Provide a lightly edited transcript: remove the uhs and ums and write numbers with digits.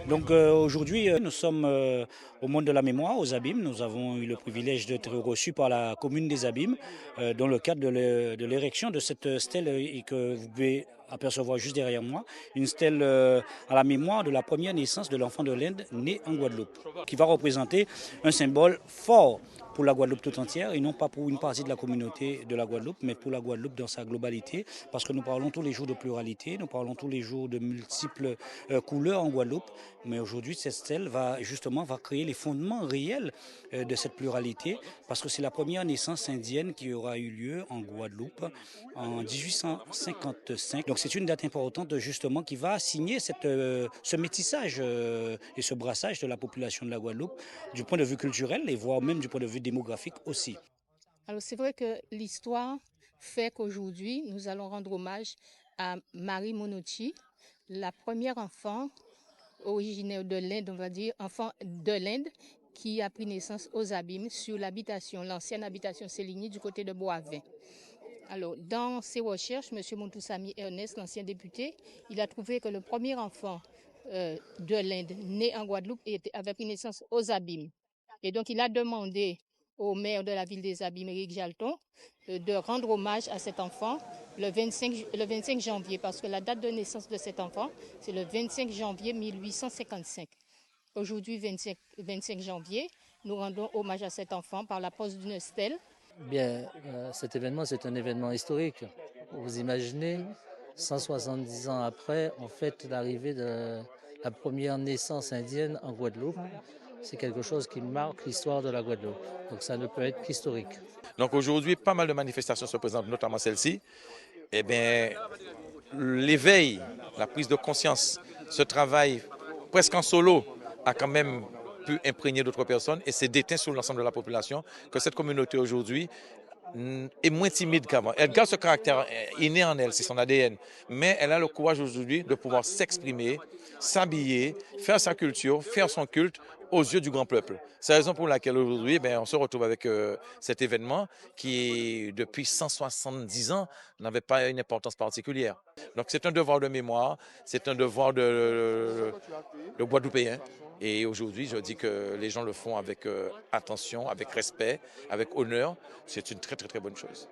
Donc aujourd'hui, nous sommes au monde de la mémoire, aux Abîmes. Nous avons eu le privilège d'être reçus par la commune des Abîmes dans le cadre de l'érection de cette stèle et que vous pouvez apercevoir juste derrière moi, une stèle à la mémoire de la première naissance de l'enfant de l'Inde né en Guadeloupe, qui va représenter un symbole fort pour la Guadeloupe tout entière et non pas pour une partie de la communauté de la Guadeloupe, mais pour la Guadeloupe dans sa globalité, parce que nous parlons tous les jours de pluralité, nous parlons tous les jours de multiples couleurs en Guadeloupe, mais aujourd'hui cette stèle va créer les fondements réels de cette pluralité, parce que c'est la première naissance indienne qui aura eu lieu en Guadeloupe en 1855. Donc c'est une date importante justement qui va signer ce métissage et ce brassage de la population de la Guadeloupe du point de vue culturel et voire même du point de vue démographique aussi. Alors c'est vrai que l'histoire fait qu'aujourd'hui, nous allons rendre hommage à Marie Monotti, la première enfant originaire de l'Inde, on va dire, enfant de l'Inde, qui a pris naissance aux Abîmes sur l'ancienne habitation Séligny du côté de Boisvin. Alors, dans ses recherches, M. Montoussamy Ernest, l'ancien député, il a trouvé que le premier enfant de l'Inde né en Guadeloupe avait pris naissance aux Abîmes. Et donc, il a demandé au maire de la ville des Abîmes, Éric Jalton, de rendre hommage à cet enfant le 25 janvier, parce que la date de naissance de cet enfant, c'est le 25 janvier 1855. Aujourd'hui, 25 janvier, nous rendons hommage à cet enfant par la pose d'une stèle. Bien, cet événement, c'est un événement historique. Vous imaginez, 170 ans après, on fête l'arrivée de la première naissance indienne en Guadeloupe. C'est quelque chose qui marque l'histoire de la Guadeloupe. Donc ça ne peut être qu'historique. Donc aujourd'hui, pas mal de manifestations se présentent, notamment celle-ci. Eh bien, l'éveil, la prise de conscience, ce travail presque en solo a quand même pu imprégner d'autres personnes et c'est déteint sur l'ensemble de la population que cette communauté aujourd'hui est moins timide qu'avant. Elle garde ce caractère inné en elle, c'est son ADN, mais elle a le courage aujourd'hui de pouvoir s'exprimer, s'habiller, faire sa culture, faire son culte aux yeux du grand peuple. C'est la raison pour laquelle aujourd'hui, on se retrouve avec cet événement qui, depuis 170 ans, n'avait pas une importance particulière. Donc c'est un devoir de mémoire, c'est un devoir de Guadeloupéen. Et aujourd'hui, je dis que les gens le font avec attention, avec respect, avec honneur. C'est une très très très bonne chose.